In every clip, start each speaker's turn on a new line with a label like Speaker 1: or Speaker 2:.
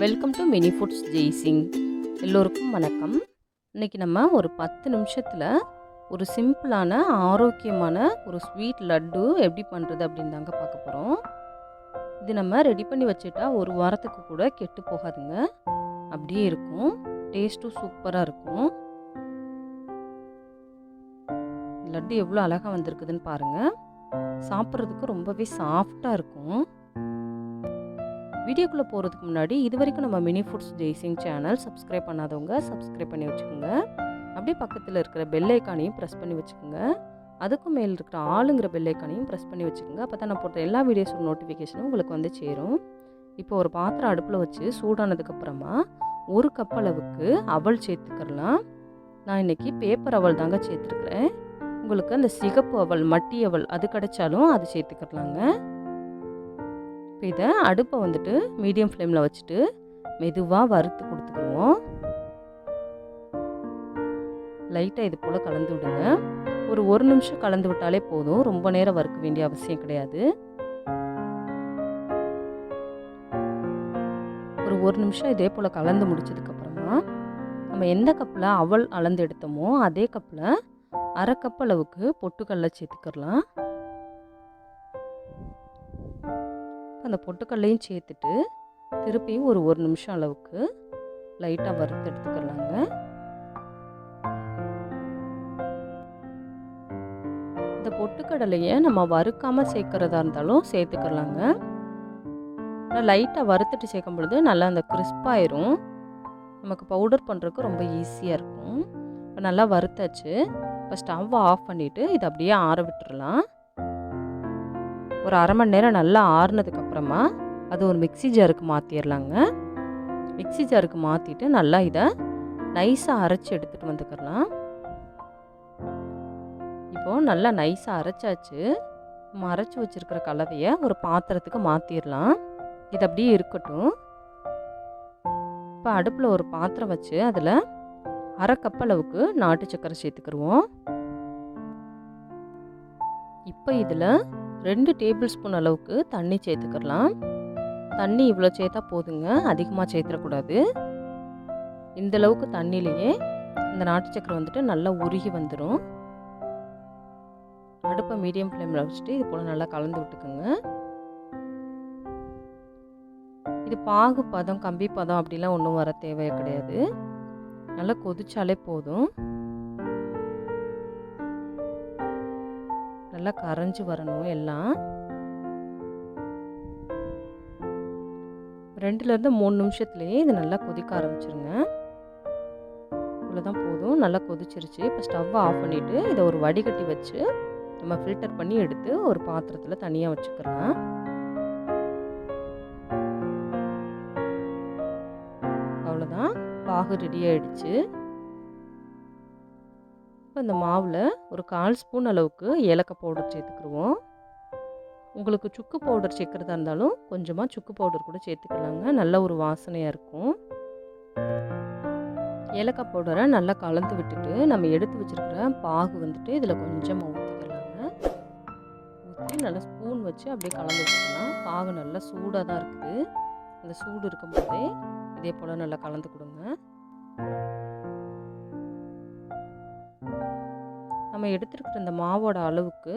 Speaker 1: Welcome to mini foods Jaisingh. எல்லோருக்கும் வணக்கம். இன்றைக்கி நம்ம ஒரு 10 நிமிஷத்தில் ஒரு சிம்பிளான ஆரோக்கியமான ஒரு ஸ்வீட் லட்டு எப்படி பண்ணுறது அப்படின்னு தாங்க பார்க்க போகிறோம். இது நம்ம ரெடி பண்ணி வச்சுட்டா ஒரு வாரத்துக்கு கூட கெட்டு போகாதுங்க, அப்படியே இருக்கும். டேஸ்ட்டும் சூப்பராக இருக்கும். லட்டு எவ்வளோ அழகாக வந்திருக்குதுன்னு பாருங்கள். சாப்பிட்றதுக்கு ரொம்பவே சாஃப்டாக இருக்கும். வீடியோக்குள்ளே போகிறதுக்கு முன்னாடி இது வரைக்கும் நம்ம mini foods Jaisingh channel subscribe பண்ணாதவங்க சப்ஸ்கிரைப் பண்ணி வச்சுக்கோங்க. அப்படியே பக்கத்தில் இருக்கிற பெல் ஐக்கானையும் ப்ரெஸ் பண்ணி வச்சுக்கோங்க. அதுக்கும் மேல் இருக்கிற ஆளுங்கிற பெல் ஐக்கானையும் ப்ரெஸ் பண்ணி வச்சுக்கோங்க. அப்போ தான் நான் போட்ட எல்லா வீடியோஸோட நோட்டிஃபிகேஷனும் உங்களுக்கு வந்து சேரும். இப்போ ஒரு பாத்திரம் அடுப்பில் வச்சு சூடானதுக்கப்புறமா 1 கப் அளவுக்கு அவல் சேர்த்துக்கிறலாம். நான் இன்றைக்கி பேப்பர் அவல் தாங்க சேர்த்துருக்குறேன். உங்களுக்கு அந்த சிகப்பு அவல், மட்டி அவல் அது கிடைச்சாலும் அது சேர்த்துக்கிறலாங்க. இப்போ இதை அடுப்பை வந்துட்டு மீடியம் ஃப்ளேமில் வச்சுட்டு மெதுவாக வறுத்து கொடுத்துக்குவோம். லைட்டாக இது போல் கலந்து விடுங்க. ஒரு நிமிஷம் கலந்து விட்டாலே போதும், ரொம்ப நேரம் வறுக்க வேண்டிய அவசியம் கிடையாது. ஒரு நிமிஷம் இதே போல் கலந்து முடிச்சதுக்கப்புறமா நம்ம எந்த கப்பில் அவல் அளந்து எடுத்தோமோ அதே கப்பில் 1/2 கப் அளவுக்கு பொட்டுக்கடலை சேர்த்துக்கலாம். அந்த பொட்டுக்கடலையும் சேர்த்துட்டு திருப்பியும் ஒரு நிமிஷம் அளவுக்கு லைட்டாக வறுத்து எடுத்துக்கலாங்க. இந்த பொட்டுக்கடலையை நம்ம வறுக்காமல் சேர்க்குறதா இருந்தாலும் சேர்த்துக்கலாங்க. லைட்டாக வறுத்துட்டு சேர்க்கும் பொழுது நல்லா அந்த கிறிஸ்பாயிரும். நமக்கு பவுடர் பண்ணுறதுக்கு ரொம்ப ஈஸியாக இருக்கும். இப்போ நல்லா வறுத்தாச்சு. இப்போ ஸ்டவ்வை ஆஃப் பண்ணிவிட்டு இதை அப்படியே ஆற விட்டுறலாம். ஒரு 1/2 மணி நேரம் நல்லா ஆறுனதுக்கப்புறமா அது ஒரு மிக்ஸி ஜாருக்கு மாற்றிடலாங்க. மிக்ஸி ஜாருக்கு மாற்றிட்டு நல்லா இதை நைஸாக அரைச்சி எடுத்துகிட்டு வந்துக்கலாம். இப்போது நல்லா நைஸாக அரைச்சாச்சு. நம்ம அரைச்சி வச்சுருக்கிற கலவையை ஒரு பாத்திரத்துக்கு மாற்றிடலாம். இது அப்படியே இருக்கட்டும். இப்போ அடுப்பில் ஒரு பாத்திரம் வச்சு அதில் 1/2 கப் அளவுக்கு நாட்டு சர்க்கரை சேர்த்துக்கிடுவோம். இப்போ இதில் 2 டேபிள் ஸ்பூன் அளவுக்கு தண்ணி சேர்த்துக்கலாம். தண்ணி இவ்வளோ சேர்த்தா போதுங்க, அதிகமாக சேர்த்துடக்கூடாது. இந்த அளவுக்கு தண்ணியிலேயே இந்த நாட்டு சக்கரை வந்துட்டு நல்லா உருகி வந்துடும். அடுப்பை மீடியம் ஃப்ளேமில் வச்சுட்டு இது போல் நல்லா கலந்து விட்டுக்குங்க. இது பாகு பதம், கம்பி பதம் அப்படிலாம் ஒன்றும் வர தேவை கிடையாது. நல்லா கொதிச்சாலே போதும். நல்லா கரைஞ்சி வரணும் எல்லாம். 2லேருந்து 3 நிமிஷத்துலேயே இது நல்லா கொதிக்க ஆரம்பிச்சிருங்க. இவ்வளோதான் போதும், நல்லா கொதிச்சிருச்சு. இப்போ ஸ்டவ்வை ஆஃப் பண்ணிவிட்டு இதை ஒரு வடிகட்டி வச்சு நம்ம ஃபில்டர் பண்ணி எடுத்து ஒரு பாத்திரத்தில் தனியாக வச்சுக்கலாம். அவ்வளோதான், பாகு ரெடி ஆகிடுச்சு. இப்போ இந்த மாவில் ஒரு 1/4 ஸ்பூன் அளவுக்கு ஏலக்காய் பவுடர் சேர்த்துக்கிடுவோம். உங்களுக்கு சுக்கு பவுடர் சேர்க்குறதா இருந்தாலும் கொஞ்சமாக சுக்கு பவுடர் கூட சேர்த்துக்கலாங்க, நல்ல ஒரு வாசனையாக இருக்கும். ஏலக்காய் பவுடரை நல்லா கலந்து விட்டுட்டு நம்ம எடுத்து வச்சுருக்கிற பாகு வந்துட்டு இதில் கொஞ்சமாக ஊற்றிக்கலாங்க. ஊற்றி நல்லா ஸ்பூன் வச்சு அப்படியே கலந்து விட்டுக்கலாம். பாகு நல்லா சூடாக தான் இருக்குது. அந்த சூடு இருக்கும்போதே இதே போல் நல்லா கலந்து கொடுங்க. நம்ம எடுத்துருக்கிற இந்த மாவோட அளவுக்கு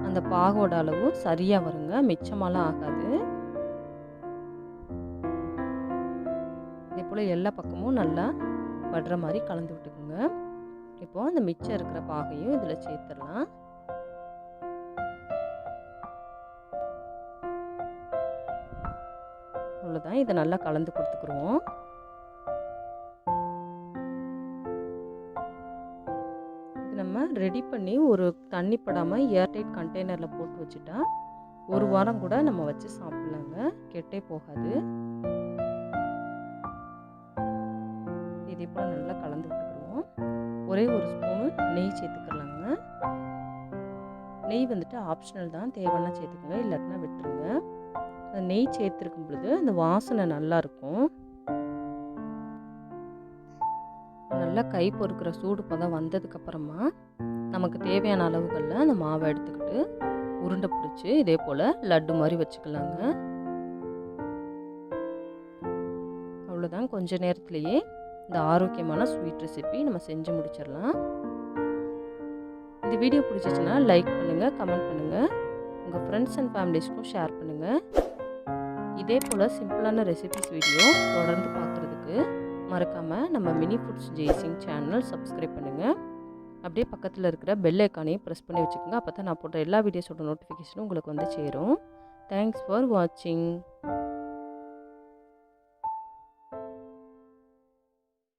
Speaker 1: அந்த பாகோட அளவும் சரியாக வருங்க, மிச்சமாலாம் ஆகாது. இதே போல் எல்லா பக்கமும் நல்லா படுற மாதிரி கலந்து விட்டுக்குங்க. இப்போது அந்த மிச்சம் இருக்கிற பாகையும் இதில் சேர்த்துடலாம். அவ்வளோதான், இதை நல்லா கலந்து கொடுத்துக்குருவோம். நம்ம ரெடி பண்ணி ஒரு தண்ணி படாமல் ஏர்டைட் கண்டெய்னரில் போட்டு வச்சுட்டா 1 வாரம் கூட நம்ம வச்சு சாப்பிட்லாங்க, கெட்டே போகாது. இதே போல் நல்லா கலந்து விட்டுக்குருவோம். ஒரே ஒரு ஸ்பூனு நெய் சேர்த்துக்கலாங்க. நெய் வந்துட்டு ஆப்ஷனல் தான், தேவைன்னா சேர்த்துக்கோங்க, இல்லாட்டினா விட்டுருங்க. அந்த நெய் சேர்த்துருக்கும் பொழுது அந்த வாசனை நல்லாயிருக்கும். நல்லா கை பொறுக்கிற சூடு பதம் வந்ததுக்கப்புறமா நமக்கு தேவையான அளவுகளில் அந்த மாவை எடுத்துக்கிட்டு உருண்டை பிடிச்சி இதே போல் லட்டு மாதிரி வச்சுக்கலாங்க. அவ்வளோதான், கொஞ்ச நேரத்திலேயே இந்த ஆரோக்கியமான ஸ்வீட் ரெசிபி நம்ம செஞ்சு முடிச்சிடலாம். இந்த வீடியோ பிடிச்சிச்சுன்னா லைக் பண்ணுங்கள், கமெண்ட் பண்ணுங்கள், உங்கள் ஃப்ரெண்ட்ஸ் அண்ட் ஃபேமிலிஸ்க்கும் ஷேர் பண்ணுங்கள். இதே போல் சிம்பிளான ரெசிபிஸ் வீடியோ தொடர்ந்து பார்க்குறதுக்கு மறக்காமல் நம்ம mini foods Jaisingh channel subscribe பண்ணுங்கள். அப்படியே பக்கத்தில் இருக்கிற பெல் ஐக்கானையும் ப்ரெஸ் பண்ணி வச்சுக்கோங்க. அப்போ தான் நான் போடுற எல்லா வீடியோஸோட நோட்டிஃபிகேஷனும் உங்களுக்கு வந்து சேரும். தேங்க்ஸ் ஃபார் வாட்சிங்.